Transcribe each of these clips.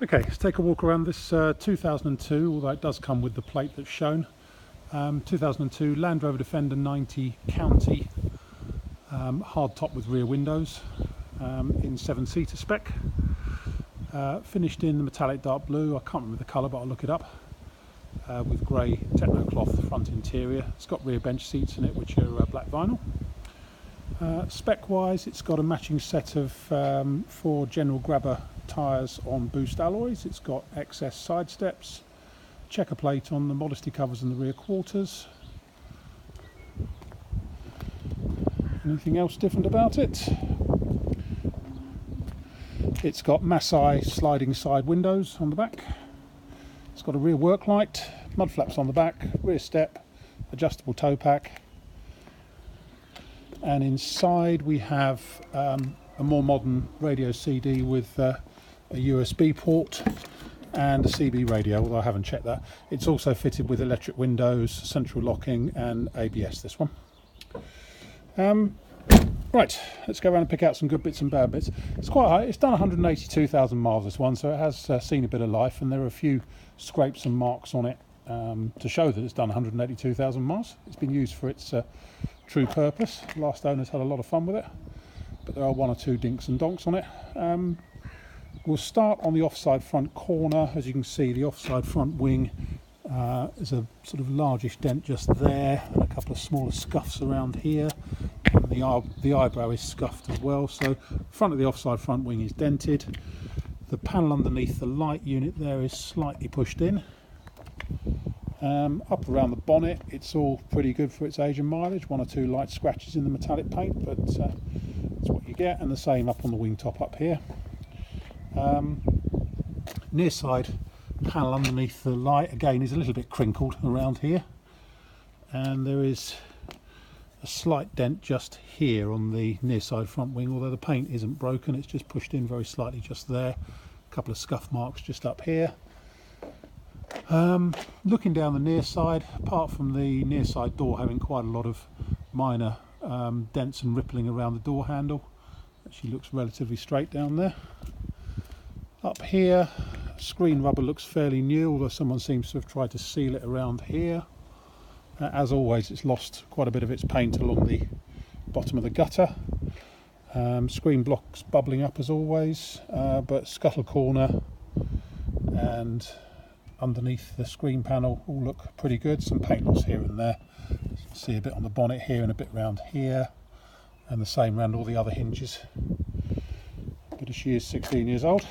Okay, let's take a walk around this 2002, although it does come with the plate that's shown. 2002 Land Rover Defender 90 County, hard top with rear windows, in 7-seater spec. Finished in the metallic dark blue, I can't remember the colour but I'll look it up, with grey technocloth front interior. It's got rear bench seats in it which are black vinyl. Spec wise, it's got a matching set of 4 general grabber tyres on boost alloys. It's got XS side steps, checker plate on the modesty covers and the rear quarters. Anything else different about it? It's got Masai sliding side windows on the back. It's got a rear work light, mud flaps on the back, rear step, adjustable tow pack. And inside we have a more modern radio CD with a USB port and a CB radio, although I haven't checked that. It's also fitted with electric windows, central locking and ABS, this one. Right, let's go around and pick out some good bits and bad bits. It's quite high, it's done 182,000 miles this one, so it has seen a bit of life, and there are a few scrapes and marks on it to show that it's done 182,000 miles. It's been used for its true purpose. Last owners had a lot of fun with it, but there are 1 or 2 dinks and donks on it. We'll start on the offside front corner. As you can see, the offside front wing is a sort of largish dent just there, and a couple of smaller scuffs around here. And the eyebrow is scuffed as well, so front of the offside front wing is dented. The panel underneath the light unit there is slightly pushed in. Up around the bonnet, it's all pretty good for its age and mileage. 1 or 2 light scratches in the metallic paint, but that's what you get, and the same up on the wing top up here. Near side panel underneath the light again is a little bit crinkled around here, and there is a slight dent just here on the near side front wing, although the paint isn't broken, it's just pushed in very slightly just there. A couple of scuff marks just up here. Looking down the near side, apart from the near side door having quite a lot of minor dents and rippling around the door handle, actually looks relatively straight down there. Up here, screen rubber looks fairly new, although someone seems to have tried to seal it around here. As always, it's lost quite a bit of its paint along the bottom of the gutter. Screen blocks bubbling up as always, but scuttle corner and underneath the screen panel all look pretty good. Some paint loss here and there. You can see a bit on the bonnet here and a bit round here, and the same around all the other hinges. But she is 16 years old.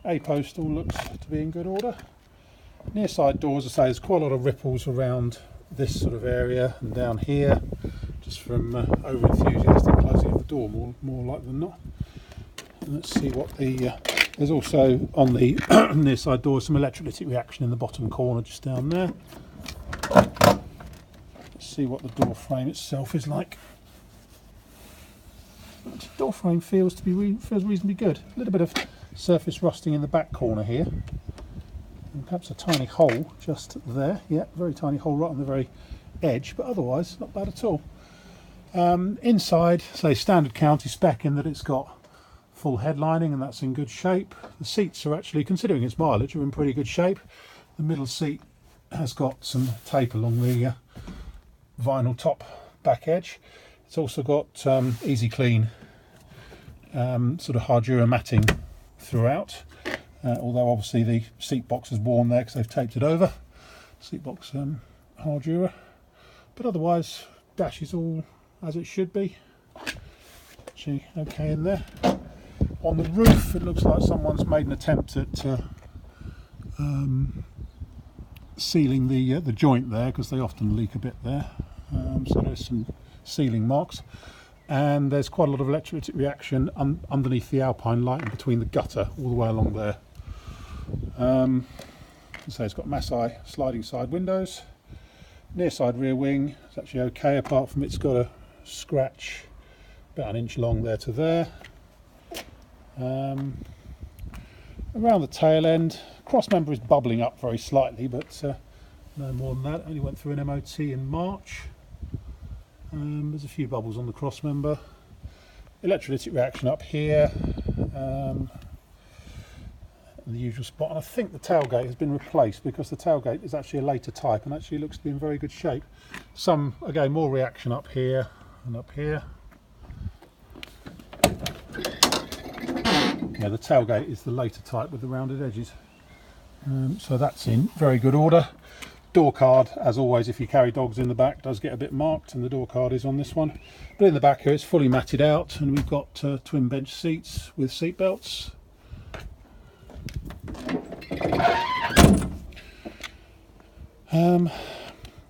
A-post all looks to be in good order. Near side doors, as I say, there's quite a lot of ripples around this sort of area and down here, just from over enthusiastic closing of the door, more likely than not. And let's see what the there's also on the near side door some electrolytic reaction in the bottom corner just down there. Let's see what the door frame itself is like. The door frame feels reasonably good. A little bit of surface rusting in the back corner here, and perhaps a tiny hole just there. Yeah, very tiny hole right on the very edge, but otherwise not bad at all. Inside, say standard county spec in that it's got full headlining, and that's in good shape. The seats are actually, considering its mileage, are in pretty good shape. The middle seat has got some tape along the vinyl top back edge. It's also got easy clean sort of Hardura matting throughout, although obviously the seat box is worn there because they've taped it over. Seat box Hardura, but otherwise dash is all as it should be. Actually okay in there. On the roof, it looks like someone's made an attempt at sealing the joint there, because they often leak a bit there. So there's some sealing marks, and there's quite a lot of electrolytic reaction underneath the Alpine light and between the gutter all the way along there. So it's got Masai sliding side windows. Near side rear wing is actually okay, apart from it's got a scratch about 1 inch long there to there. Around the tail end, cross member is bubbling up very slightly, but no more than that. Only went through an MOT in March. There's a few bubbles on the cross member. Electrolytic reaction up here. in the usual spot, and I think the tailgate has been replaced because the tailgate is actually a later type and actually looks to be in very good shape. Some, again, more reaction up here and up here. Yeah, the tailgate is the later type with the rounded edges. So that's in very good order. Door card, as always, if you carry dogs in the back, does get a bit marked, and the door card is on this one. But in the back here, it's fully matted out, and we've got twin bench seats with seat belts.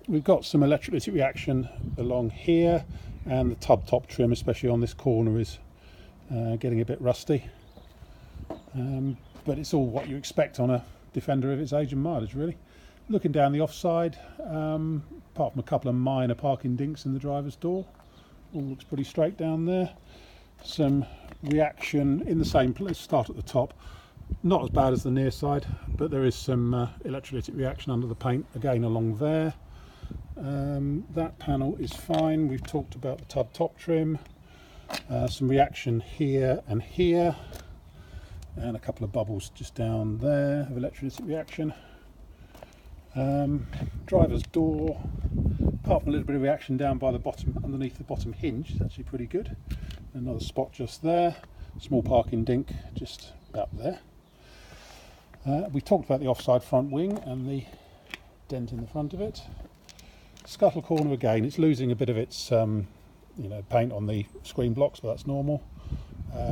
We've got some electrolytic reaction along here, and the tub top trim, especially on this corner, is getting a bit rusty. But it's all what you expect on a Defender of its age and mileage, really. Looking down the offside, apart from a couple of minor parking dinks in the driver's door, all looks pretty straight down there. Some reaction in the same place, start at the top. Not as bad as the near side, but there is some electrolytic reaction under the paint, again along there. That panel is fine. We've talked about the tub top trim. Some reaction here and here. And a couple of bubbles just down there of electrolytic reaction. Driver's door, apart from a little bit of reaction down by the bottom, underneath the bottom hinge, it's actually pretty good. Another spot just there. Small parking dink just about there. We talked about the offside front wing and the dent in the front of it. Scuttle corner again, it's losing a bit of its paint on the screen blocks, but that's normal.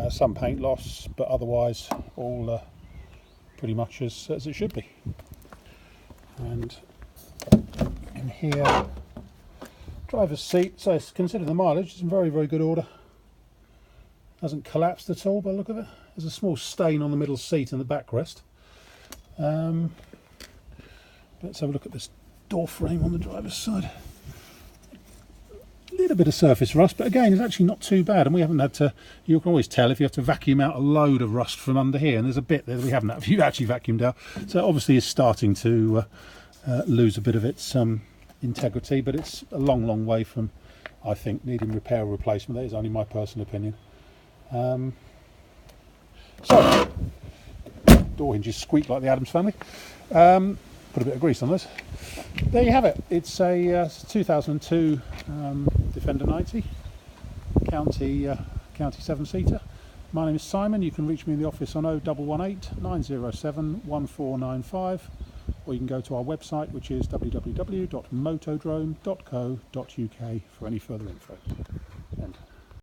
Some paint loss, but otherwise all pretty much as it should be. And in here, driver's seat, so consider the mileage, it's in very, very good order. Hasn't collapsed at all by the look of it. There's a small stain on the middle seat and the backrest. Let's have a look at this door frame on the driver's side. A little bit of surface rust, but again, it's actually not too bad, and we haven't had to, you can always tell if you have to vacuum out a load of rust from under here, and there's a bit there that we haven't actually vacuumed out, so obviously it's starting to lose a bit of its integrity, but it's a long, long way from, I think, needing repair or replacement. That is only my personal opinion. So, door hinges squeak like the Addams Family. Put a bit of grease on this. There you have it. It's a 2002 Defender 90 County 7-seater. My name is Simon. You can reach me in the office on 0118 907 1495, or you can go to our website, which is www.motodrome.co.uk for any further info.